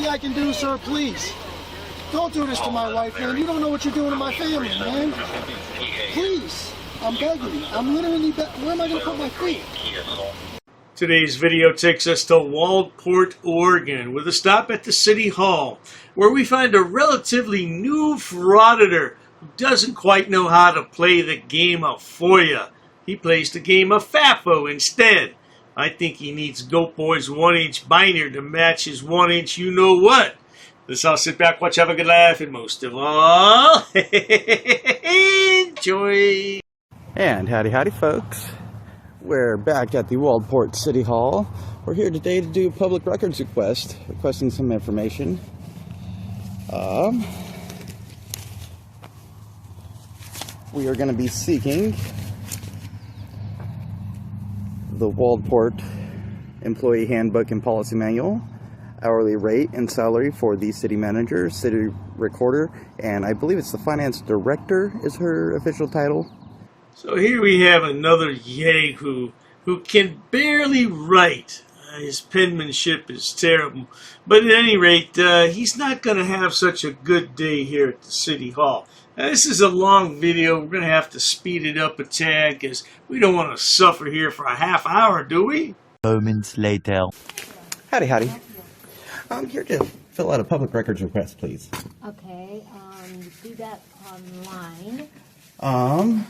I can do, sir, please. Don't do this to my wife, man. You don't know what you're doing to my family, man. Please. I'm begging you. I'm literally where am I going to put my feet? Today's video takes us to Waldport, Oregon, with a stop at the City Hall, where we find a relatively new frauditor who doesn't quite know how to play the game of FOIA. He plays the game of FAFO instead. I think he needs GoatBoy's 1-inch binder to match his 1-inch you-know-what. Let's all sit back, watch, have a good laugh, and most of all, enjoy! And howdy folks. We're back at the Waldport City Hall. We're here today to do a public records request, requesting some information. We are going to be seeking the Waldport Employee Handbook and Policy Manual, hourly rate and salary for the city manager, city recorder, and I believe it's the finance director is her official title. So here we have another yahoo who can barely write. His penmanship is terrible. But at any rate, he's not going to have such a good day here at the City Hall. Now, this is a long video. We're going to have to speed it up a tad because we don't want to suffer here for a half hour, do we? Moments later. Howdy. I'm here to fill out a public records request, please. Okay, do that online.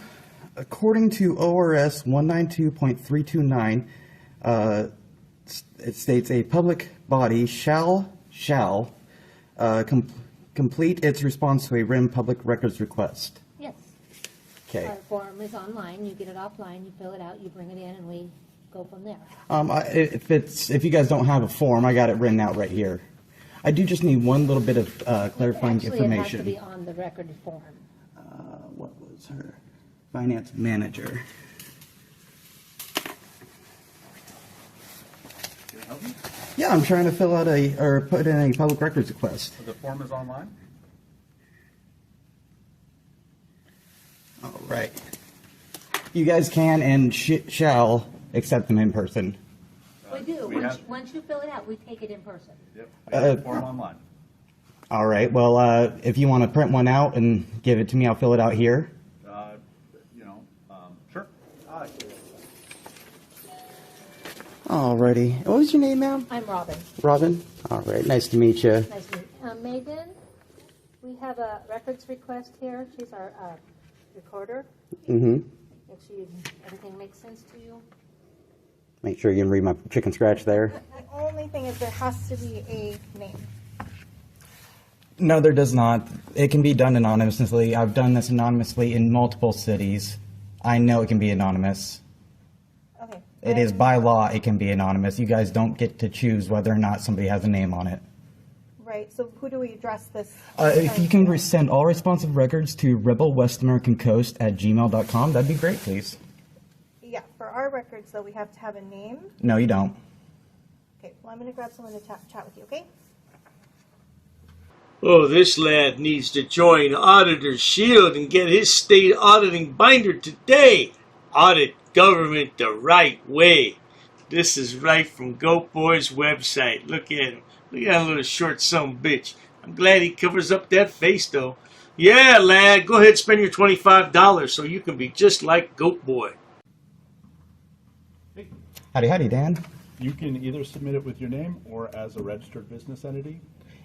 According to ORS 192.329, it states a public body shall complete its response to a written public records request. Yes. Okay. Our form is online. You get it offline. You fill it out. You bring it in, and we go from there. If you guys don't have a form, I got it written out right here. I do just need one little bit of clarifying information. It has to be on the record form. What was her? Finance manager. Can I help you? Yeah, I'm trying to fill out or put in a public records request. The form is online? All right. You guys can and shall accept them in person. We do. Once you fill it out, we take it in person. Yep. We have the form online. All right. Well, if you want to print one out and give it to me, I'll fill it out here. Sure. Alrighty. What was your name, ma'am? I'm Robin. Robin? All right. Nice to meet you. Nice to meet you. Megan, we have a records request here. She's our recorder. Mm-hmm. Make sure everything makes sense to you. Make sure you can read my chicken scratch there. The only thing is there has to be a name. No, there does not. It can be done anonymously. I've done this anonymously in multiple cities. I know it can be anonymous. Okay. It is by law, it can be anonymous. You guys don't get to choose whether or not somebody has a name on it. Right, so who do we address this? If you can send all responsive records to rebelwestamericancoast@gmail.com, that'd be great, please. Yeah, for our records, though, we have to have a name. No, you don't. Okay, well, I'm going to grab someone to chat with you, okay? Oh, this lad needs to join Auditor's Shield and get his state auditing binder today. Audit government the right way. This is right from GoatBoy's website. Look at him. Look at that little short son of a bitch. I'm glad he covers up that face, though. Yeah, lad, go ahead and spend your $25 so you can be just like GoatBoy. Hey, Howdy, Dan. you can either submit it with your name or as a registered business entity.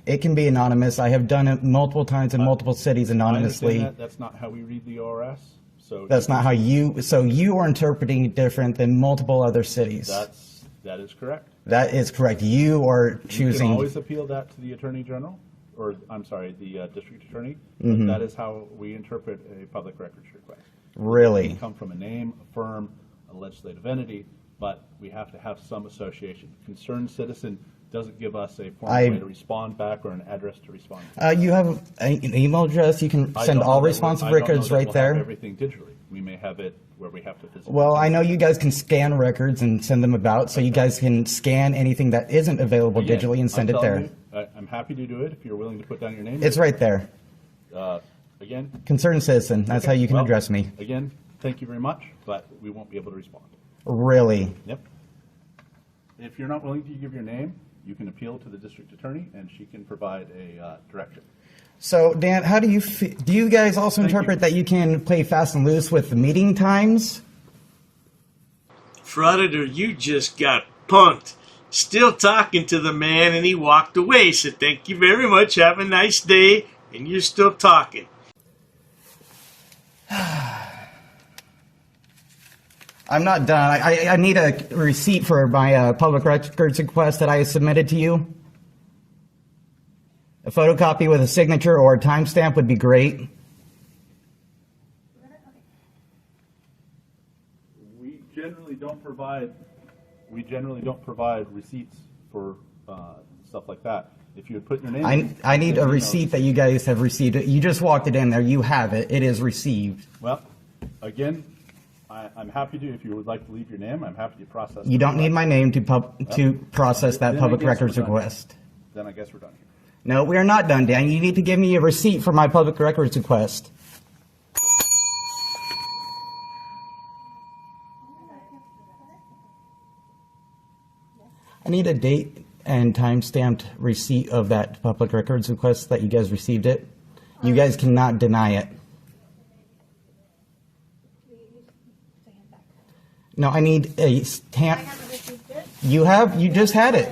It can be anonymous. I have done it multiple times in multiple cities anonymously. I understand that. That's not how we read the ORS. So That's not how you, so you are interpreting it different than multiple other cities. that is correct. That is correct. You are choosing. You can always appeal that to the Attorney General, or I'm sorry, the District Attorney. Mm-hmm. That is how we interpret a public records request. Really? It can come from a name, a firm, a legislative entity, but we have to have some association. Concerned citizen doesn't give us a formal way to respond back or an address to respond to. You have an email address. You can send all responsive records right there. Everything digitally. We may have it where we have to physically. Well, I know you guys can scan records and send them about, so you guys can scan anything that isn't available digitally and send it there. I'm happy to do it if you're willing to put down your name. It's right there. Again. Concerned citizen. That's how you can address me. Again, thank you very much, but we won't be able to respond. Really? Yep. If you're not willing to give your name, You can appeal to the district attorney, and she can provide a direction. So, Dan, how do you guys also interpret that you can play fast and loose with the meeting times? Frauditor, you just got punked. Still talking to the man, and he walked away. Said, thank you very much, have a nice day, and you're still talking. I'm not done. I need a receipt for my public records request that I submitted to you. A photocopy with a signature or a timestamp would be great. We generally don't provide receipts for stuff like that. If you would put your name, I need a receipt that you guys have received it. You just walked it in there. You have it. It is received. Well, again, I'm happy to. If you would like to leave your name, I'm happy to process. You don't need my name to process that public records request. Then I guess we're done here. No, we are not done, Dan. You need to give me a receipt for my public records request. I need a date and time-stamped receipt of that public records request that you guys received it. You guys cannot deny it. No, I need a stamp. You just had it.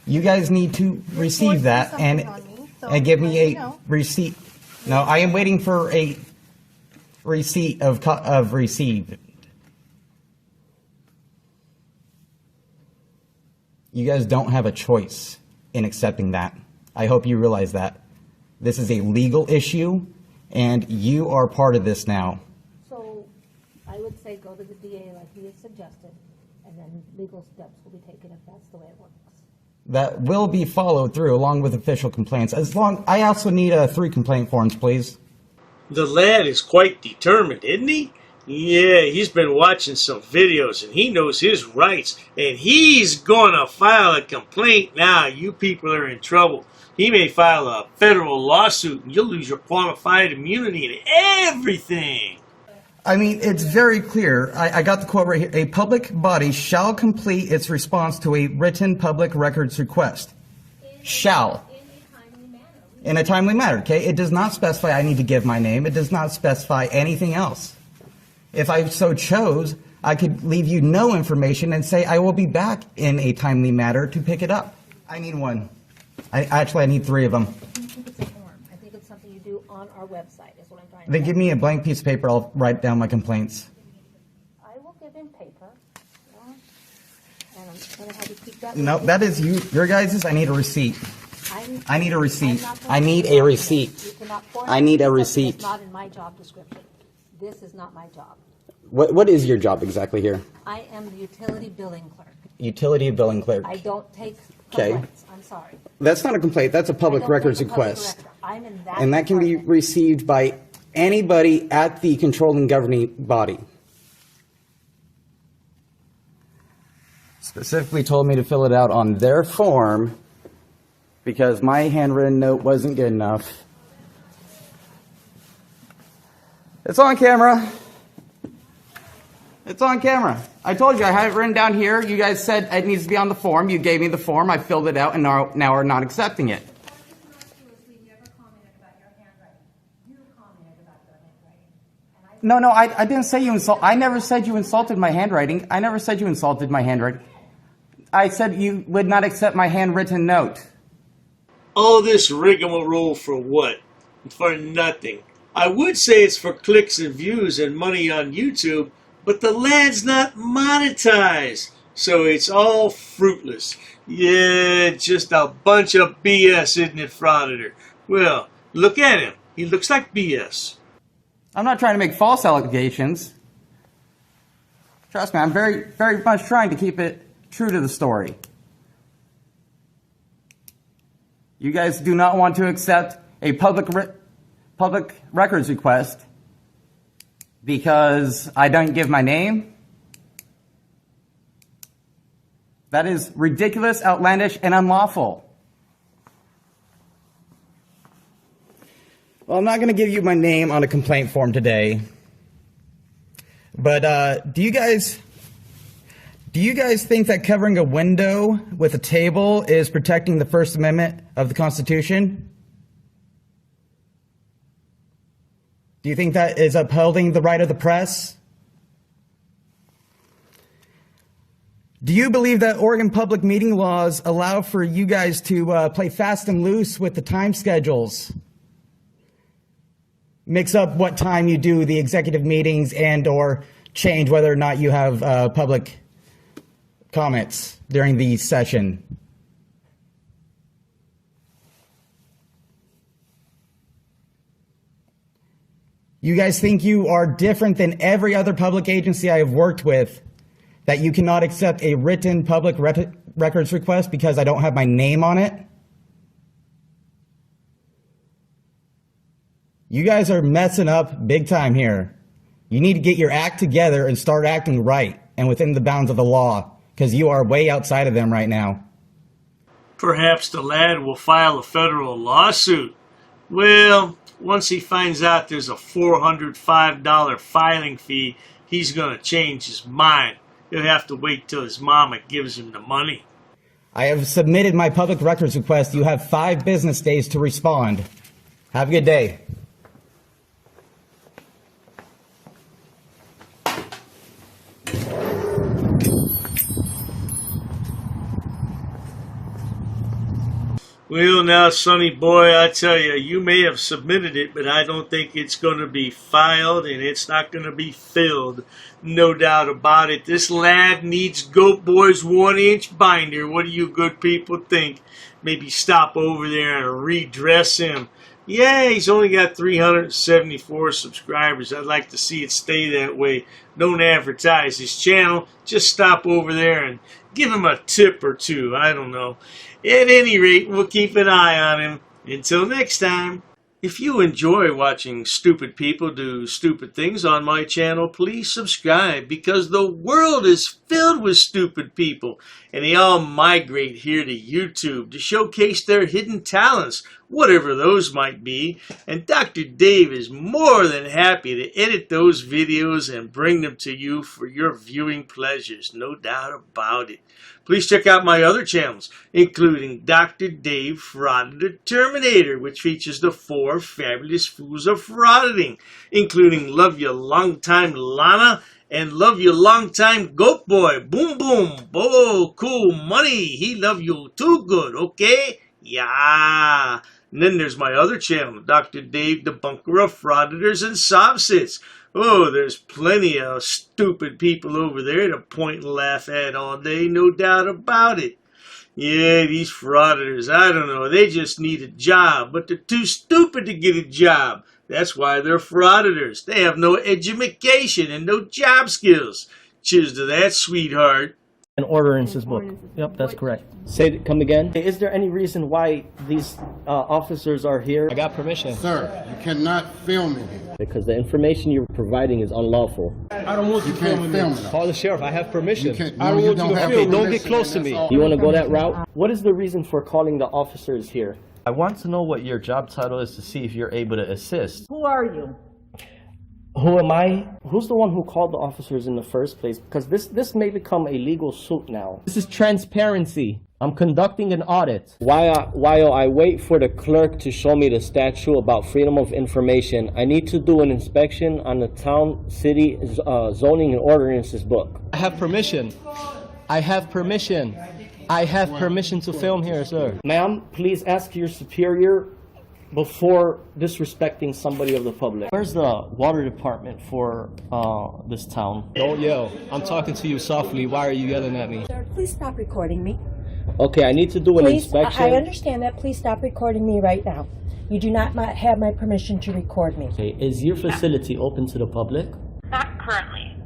You guys need to receive that and give me a receipt. No, I am waiting for a receipt of received. You guys don't have a choice in accepting that. I hope you realize that. This is a legal issue, and you are part of this now. So I would say go to the DA like he has suggested, and then legal steps will be taken if that's the way it works. That will be followed through along with official complaints. I also need 3 complaint forms, please. The lad is quite determined, isn't he? Yeah, he's been watching some videos and he knows his rights. And he's gonna file a complaint now. You people are in trouble. He may file a federal lawsuit and you'll lose your qualified immunity and everything. I mean, it's very clear. I got the quote right here. A public body shall complete its response to a written public records request. Shall. In a timely manner, okay? It does not specify I need to give my name. It does not specify anything else. If I so chose, I could leave you no information and say I will be back in a timely manner to pick it up. I need one. I need 3 of them. I think it's a form. I think it's something you do on our website is what I'm trying to Then say. give me a blank piece of paper. I'll write down my complaints. I will give him paper. Yeah. And I'm going to have you keep that. No, that is you. Your guys's. I need a receipt. I need a receipt. I'm not I need a receipt. You cannot force I need a something receipt. that's not in my job description. This is not my job. What is your job exactly here? I am the utility billing clerk. Utility billing clerk. I don't take Okay. complaints. I'm sorry. That's not a complaint. That's a I public don't records take a public request. record. I'm in that And that can be department. received by anybody at the controlling governing body. Specifically told me to fill it out on their form because my handwritten note wasn't good enough. It's on camera. It's on camera. I told you I had it written down here. You guys said it needs to be on the form. You gave me the form. I filled it out, and now we're not accepting it. No, I didn't say you insult. I never said you insulted my handwriting. I never said you insulted my handwriting. I said you would not accept my handwritten note. All this rigmarole for what? For nothing. I would say it's for clicks and views and money on YouTube, but the lad's not monetized, so it's all fruitless. Yeah, just a bunch of BS, isn't it, Frauditor? Well, look at him. He looks like BS. I'm not trying to make false allegations. Trust me, I'm very, very much trying to keep it true to the story. You guys do not want to accept a public records request because I don't give my name. That is ridiculous, outlandish, and unlawful. Well, I'm not going to give you my name on a complaint form today. But do you guys Do you guys think that covering a window with a table is protecting the First Amendment of the Constitution? Do you think that is upholding the right of the press? Do you believe that Oregon public meeting laws allow for you guys to play fast and loose with the time schedules? Mix up what time you do the executive meetings and or change whether or not you have public comments during the session? You guys think you are different than every other public agency I have worked with, that you cannot accept a written public records request because I don't have my name on it? You guys are messing up big time here. You need to get your act together and start acting right and within the bounds of the law, because you are way outside of them right now. Perhaps the lad will file a federal lawsuit. Well, once he finds out there's a $405 filing fee, he's going to change his mind. He'll have to wait till his mama gives him the money. I have submitted my public records request. You have 5 business days to respond. Have a good day. Well, now, Sonny boy, I tell you, you may have submitted it, but I don't think it's going to be filed, and it's not going to be filled. No doubt about it. This lad needs GoatBoy's 1-inch binder. What do you good people think? Maybe stop over there and redress him. Yeah, he's only got 374 subscribers. I'd like to see it stay that way. Don't advertise his channel. Just stop over there and give him a tip or two. I don't know. At any rate, we'll keep an eye on him. Until next time. If you enjoy watching stupid people do stupid things on my channel, please subscribe, because the world is filled with stupid people, and they all migrate here to YouTube to showcase their hidden talents, whatever those might be, and Dr. Dave is more than happy to edit those videos and bring them to you for your viewing pleasures, no doubt about it. Please check out my other channels, including Dr. Dave Frauditor Terminator, which features the 4 fabulous fools of frauditing, including Love You Long Time Lana and Love You Long Time GoatBoy. Boom boom, oh cool money, he love you too good, okay? Yeah. And then there's my other channel, Dr. Dave Debunker of Frauditors and Sob-Sits. Oh, there's plenty of stupid people over there to point and laugh at all day, no doubt about it. Yeah, these frauditors, I don't know, they just need a job, but they're too stupid to get a job. That's why they're frauditors. They have no education and no job skills. Cheers to that, sweetheart. An ordinances book. Yep, that's correct. Come again. Is there any reason why these officers are here? I got permission. Sir, you cannot film in here. Because the information you're providing is unlawful. I don't want you filming me. Call the sheriff. I have permission. I don't want you to film. Don't get close to me. You want to go that route? What is the reason for calling the officers here? I want to know what your job title is to see if you're able to assist. Who are you? Who am I? Who's the one who called the officers in the first place? Because this may become a legal suit now. This is transparency. I'm conducting an audit. While I wait for the clerk to show me the statute about freedom of information, I need to do an inspection on the town, city, zoning and ordinances book. I have permission. I have permission. I have permission to film here, sir. Ma'am, please ask your superior before disrespecting somebody of the public. Where's the water department for this town? Don't yell. I'm talking to you softly. Why are you yelling at me? Sir, please stop recording me. Okay, I need to do an inspection. I understand that. Please stop recording me right now. You do not have my permission to record me. Okay, is your facility open to the public? Not currently.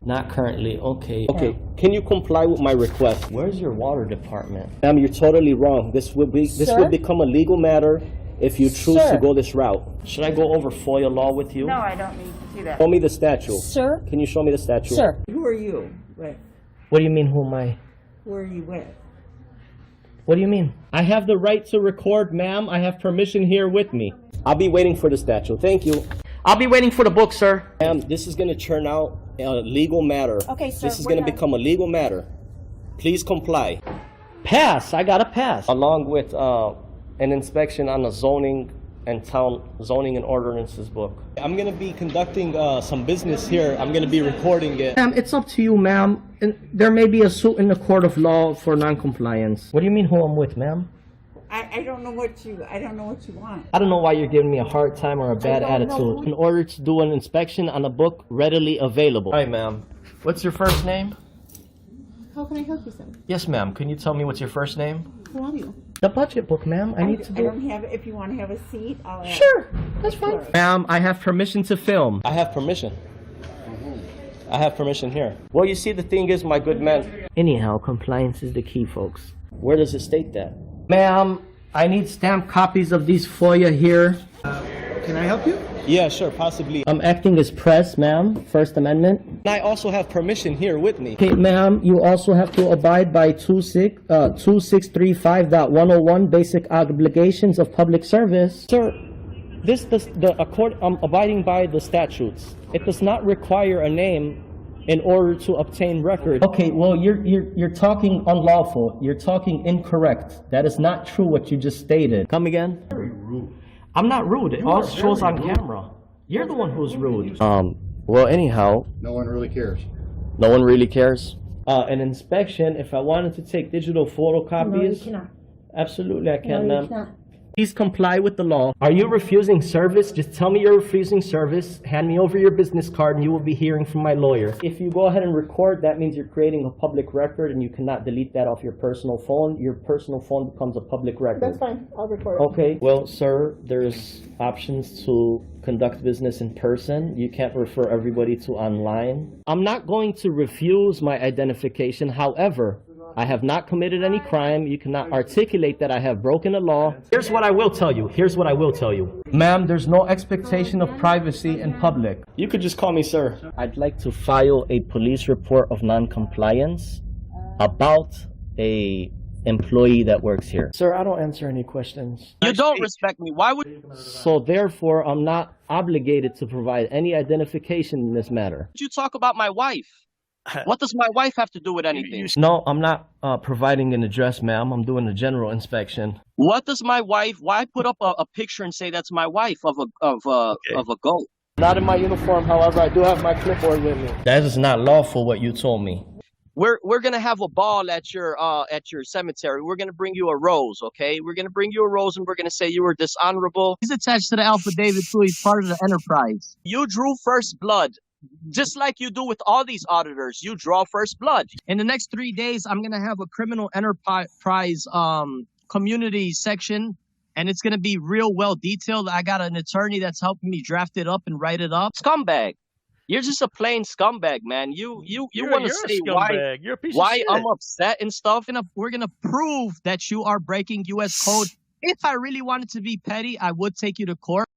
Not currently, okay. Okay, can you comply with my request? Where's your water department? Ma'am, you're totally wrong. This will become a legal matter if you choose to go this route. Should I go over FOIA law with you? No, I don't need to do that. Show me the statute. Sir? Can you show me the statute? Sir. Who are you? Wait. What do you mean, who am I? Who are you with? What do you mean? I have the right to record, ma'am. I have permission here with me. I'll be waiting for the statute. Thank you. I'll be waiting for the book, sir. Ma'am, this is going to turn out a legal matter. Okay, sir. This is going to become a legal matter. Please comply. Pass. I got a pass. Along with an inspection on the zoning and ordinances book. I'm gonna be conducting some business here. I'm gonna be recording it. Ma'am, it's up to you, ma'am. There may be a suit in the court of law for non-compliance. What do you mean who I'm with, ma'am? I don't know what you want. I don't know why you're giving me a hard time or a bad attitude. In order to do an inspection on a book readily available. Hi, ma'am. What's your first name? How can I help you, sir? Yes, ma'am. Can you tell me what's your first name? Who are you? The budget book, ma'am. I need to do. I don't have it. If you want to have a seat, I'll ask. Sure, that's fine. Ma'am, I have permission to film. I have permission. I have permission here. Well, you see, the thing is, my good man. Anyhow, compliance is the key, folks. Where does it state that? Ma'am, I need stamped copies of these FOIA here. Can I help you? Yeah, sure, possibly. I'm acting as press, ma'am. First Amendment. And I also have permission here with me. Okay, ma'am, you also have to abide by 2635.101 basic obligations of public service. Sir, I'm abiding by the statutes. It does not require a name in order to obtain record. Okay, well, you're talking unlawful. You're talking incorrect. That is not true what you just stated. Come again? Very rude. I'm not rude. It all shows on camera. You're the one who's rude. Well, anyhow. No one really cares. No one really cares? An inspection, if I wanted to take digital photocopies. No, you cannot. Absolutely, I can, No, ma'am. you cannot. Please comply with the law. Are you refusing service? Just tell me you're refusing service. Hand me over your business card and you will be hearing from my lawyer. If you go ahead and record, that means you're creating a public record and you cannot delete that off your personal phone. Your personal phone becomes a public record. That's fine. I'll record. Okay. Well, sir, there's options to conduct business in person. You can't refer everybody to online. I'm not going to refuse my identification. However, I have not committed any crime. You cannot articulate that I have broken the law. Here's what I will tell you. Ma'am, there's no expectation of privacy in public. You could just call me sir. I'd like to file a police report of non-compliance about a employee that works here. Sir, I don't answer any questions. You don't respect me. Why would... So therefore, I'm not obligated to provide any identification in this matter. You talk about my wife? What does my wife have to do with anything? No, I'm not providing an address, ma'am. I'm doing a general inspection. What does my wife? Why put up a picture and say that's my wife of a goat? Not in my uniform, however, I do have my clipboard with me. That is not lawful. What you told me. We're gonna have a ball at your cemetery. We're gonna bring you a rose, okay? We're gonna bring you a rose, and we're gonna say you were dishonorable. He's attached to the affidavit too. He's part of the enterprise. You drew first blood. Just like you do with all these auditors, you draw first blood. In the next 3 days, I'm going to have a criminal enterprise community section, and it's going to be real well detailed. I got an attorney that's helping me draft it up and write it up. Scumbag. You're just a plain scumbag, man. You want to say why I'm upset and stuff. We're going to prove that you are breaking U.S. code. If I really wanted to be petty, I would take you to court.